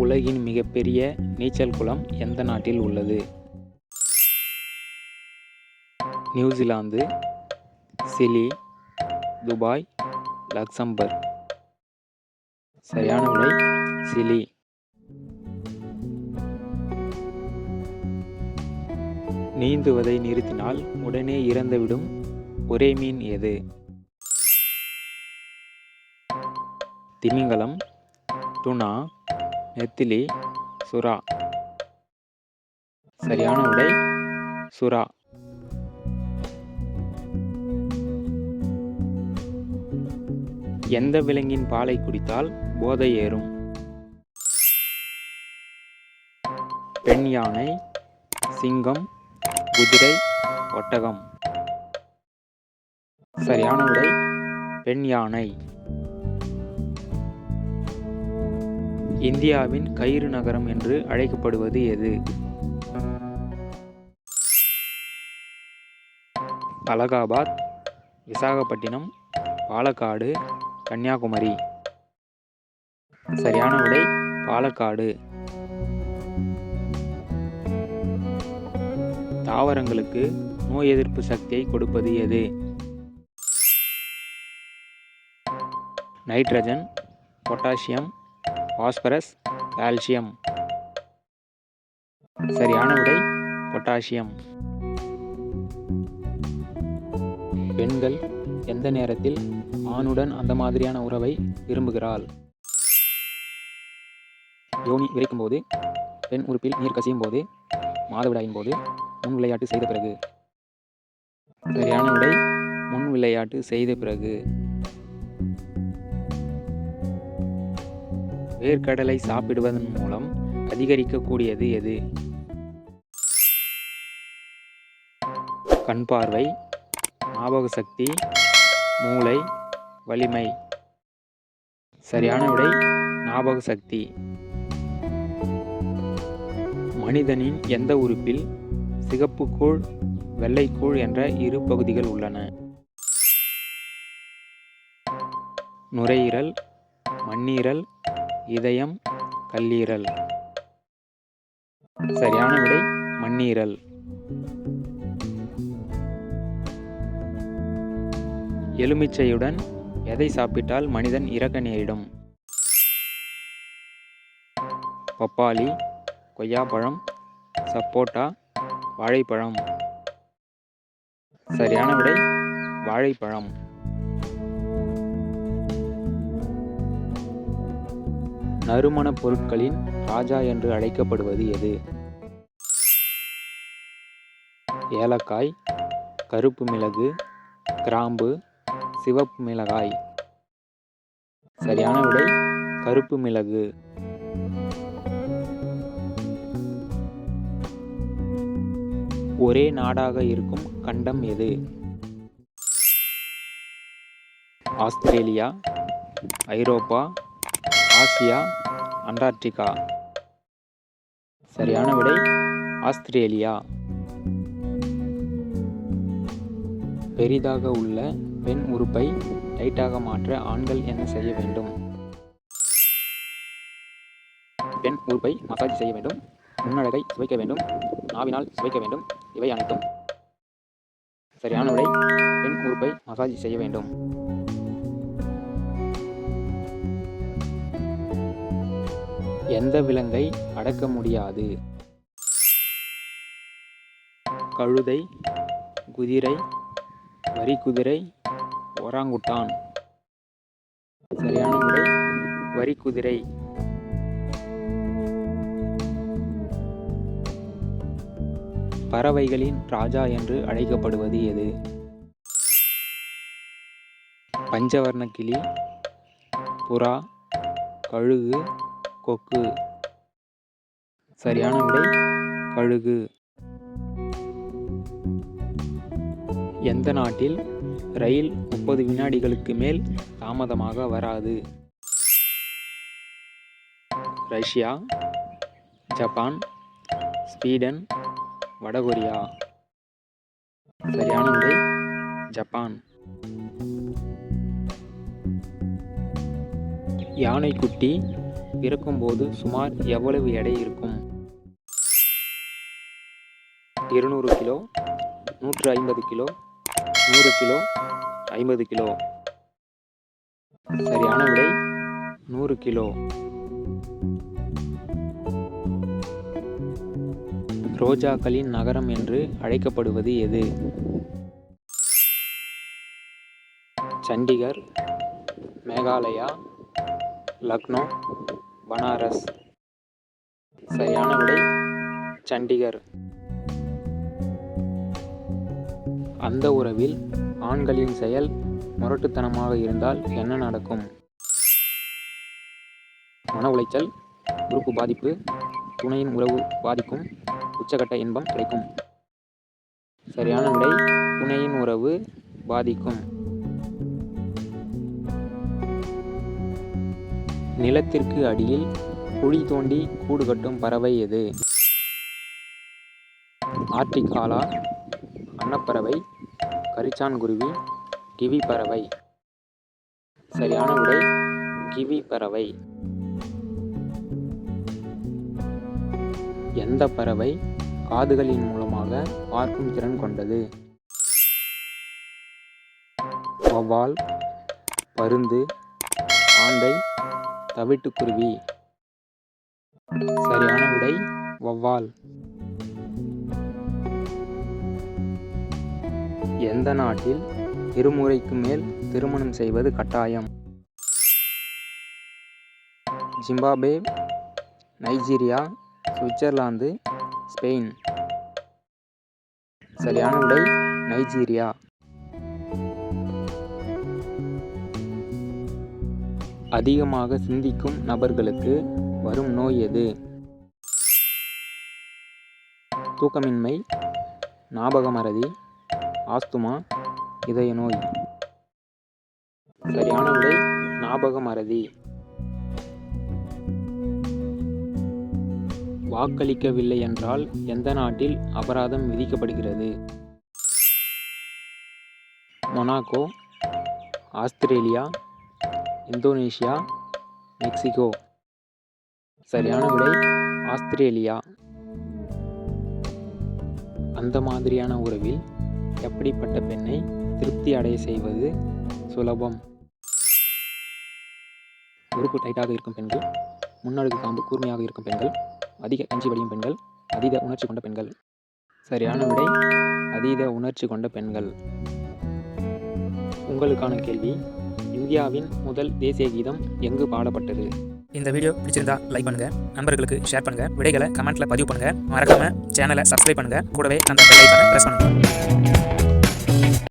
உலகின் மிகப்பெரிய நீச்சல் குளம் எந்த நாட்டில் உள்ளது? New Zealand, Chile, Dubai, Luxembourg. சரியான விடை சிலி. நீந்துவதை நிறுத்தினால் உடனே இறந்துவிடும் ஒரே மீன் எது? திமிங்கலம், டுனா, நெத்திலி, சுறா. சரியான விடை சுறா. எந்த விலங்கின் பாலை குடித்தால் போதை ஏறும்? பெண் யானை, சிங்கம், குதிரை, ஒட்டகம். சரியான விடை பெண் யானை. இந்தியாவின் கயிறு நகரம் என்று அழைக்கப்படுவது எது? அலகாபாத், விசாகப்பட்டினம், பாலக்காடு, கன்னியாகுமரி. சரியான விடை பாலக்காடு. தாவரங்களுக்கு நோய் எதிர்ப்பு சக்தியை கொடுப்பது எது? Nitrogen, potassium, phosphorus, calcium. சரியான விடை பொட்டாசியம். பெண்கள் எந்த நேரத்தில் ஆணுடன் அந்த மாதிரியான உறவை விரும்புகிறாள்? யோனி விரைக்கும் போது, பெண் உறுப்பில் நீர் கசியும் போது, மாதவிடாயின் போது, முன் விளையாட்டு செய்த பிறகு. சரியான விடை முன் விளையாட்டு செய்த பிறகு. வேர்க்கடலை சாப்பிடுவதன் மூலம் அதிகரிக்கக்கூடியது எது? கண் பார்வை, ஞாபக சக்தி, மூளை, வலிமை. சரியான விடை ஞாபக சக்தி. மனிதனின் எந்த உறுப்பில் சிகப்புக்கூழ், வெள்ளைக்கூழ் என்ற இரு பகுதிகள் உள்ளன? நுரையீரல், மண்ணீரல், இதயம், கல்லீரல். சரியான விடை மண்ணீரல். எலுமிச்சையுடன் எதை சாப்பிட்டால் மனிதன் இறக்க நேரிடும்? பப்பாளி, கொய்யாப்பழம், சப்போட்டா, வாழைப்பழம். சரியான விடை வாழைப்பழம். நறுமணப் பொருட்களின் ராஜா என்று அழைக்கப்படுவது எது? ஏலக்காய், கருப்பு மிளகு, கிராம்பு, சிவப்பு மிளகாய். சரியான விடை கருப்பு மிளகு. ஒரே நாடாக இருக்கும் கண்டம் எது? ஆஸ்திரேலியா, ஐரோப்பா, ஆசியா, அண்டார்டிகா. சரியான விடை ஆஸ்திரேலியா. பெரிதாக உள்ள பெண் உறுப்பை டைட்டாக மாற்ற ஆண்கள் என்ன செய்ய வேண்டும்? பெண் உறுப்பை மசாஜ் செய்ய வேண்டும், முன்னழகை சுவைக்க வேண்டும், நாவினால் சுவைக்க வேண்டும். இவை அனைத்தும். சரியான விடை பெண் உறுப்பை மசாஜ் செய்ய வேண்டும். எந்த விலங்கை அடக்க முடியாது? கழுதை, குதிரை, வரிக்குதிரை, ஒராங்குட்டான். சரியான விடை வரிக்குதிரை. பறவைகளின் ராஜா என்று அழைக்கப்படுவது எது? பஞ்சவர்ண கிளி, புறா, கழுகு, கொக்கு. சரியான விடை கழுகு. எந்த நாட்டில் ரயில் 30 வினாடிகளுக்கு மேல் தாமதமாக வராது? ரஷ்யா, ஜப்பான், ஸ்வீடன், வடகொரியா. சரியான விடை ஜப்பான். யானைக்குட்டி பிறக்கும்போது சுமார் எவ்வளவு எடை இருக்கும்? 200 கிலோ, 150 கிலோ, 100 கிலோ, 50 கிலோ. சரியான விடை 100 கிலோ. ரோஜாக்களின் நகரம் என்று அழைக்கப்படுவது எது? சண்டிகர், மேகாலயா, லக்னோ, பனாரஸ். சரியான விடை சண்டிகர். அந்த உறவில் ஆண்களின் செயல் முரட்டுத்தனமாக இருந்தால் என்ன நடக்கும்? மன உளைச்சல், உறுப்பு பாதிப்பு, துணையின் உறவு பாதிக்கும், உச்சகட்ட இன்பம் கிடைக்கும். சரியான விடை துணையின் உறவு பாதிக்கும். நிலத்திற்கு அடியில் குழி தோண்டி கூடு கட்டும் பறவை எது? ஆர்டிக் ஆலா, அன்னப்பறவை, கரிச்சான்குருவி, கிவி பறவை. சரியான விடை கிவி பறவை. எந்த பறவை காதுகளின் மூலமாக பார்க்கும் திறன் கொண்டது? வௌவால், பருந்து, ஆந்தை, தவிட்டுக்குருவி. சரியான விடை வௌவால். எந்த நாட்டில் இருமுறைக்கு மேல் திருமணம் செய்வது கட்டாயம்? Zimbabwe, Nigeria, Switzerland, Spain. சரியான விடை நைஜீரியா. அதிகமாக சிந்திக்கும் நபர்களுக்கு வரும் நோய் எது? தூக்கமின்மை, ஞாபக மறதி, ஆஸ்துமா, இதய நோய். சரியான விடை ஞாபக மறதி. வாக்களிக்கவில்லை என்றால் எந்த நாட்டில் அபராதம் விதிக்கப்படுகிறது? Monaco, Australia, Indonesia, Mexico. சரியான விடை ஆஸ்திரேலியா. அந்த மாதிரியான உறவில் எப்படிப்பட்ட பெண்ணை திருப்தி அடைய செய்வது சுலபம்? உறுப்பு டைட்டாக இருக்கும் பெண்கள், முன்னடுக்கு காம்பு கூர்மையாக இருக்கும் பெண்கள், அதிக கஞ்சி வடியும் பெண்கள், அதீத உணர்ச்சி கொண்ட பெண்கள். சரியான விடை அதீத உணர்ச்சி கொண்ட பெண்கள். உங்களுக்கான கேள்வி, இந்தியாவின் முதல் தேசிய கீதம் எங்கு பாடப்பட்டது? இந்த வீடியோ பிடிச்சிருந்தா லைக் பண்ணுங்க, நண்பர்களுக்கு ஷேர் பண்ணுங்க, விடைகளை கமெண்ட்ல பதிவு பண்ணுங்க, மறக்காம சேனலை சப்ஸ்கிரைப் பண்ணுங்க, கூடவே அந்த பெல் ஐகானை பிரஸ் பண்ணுங்க.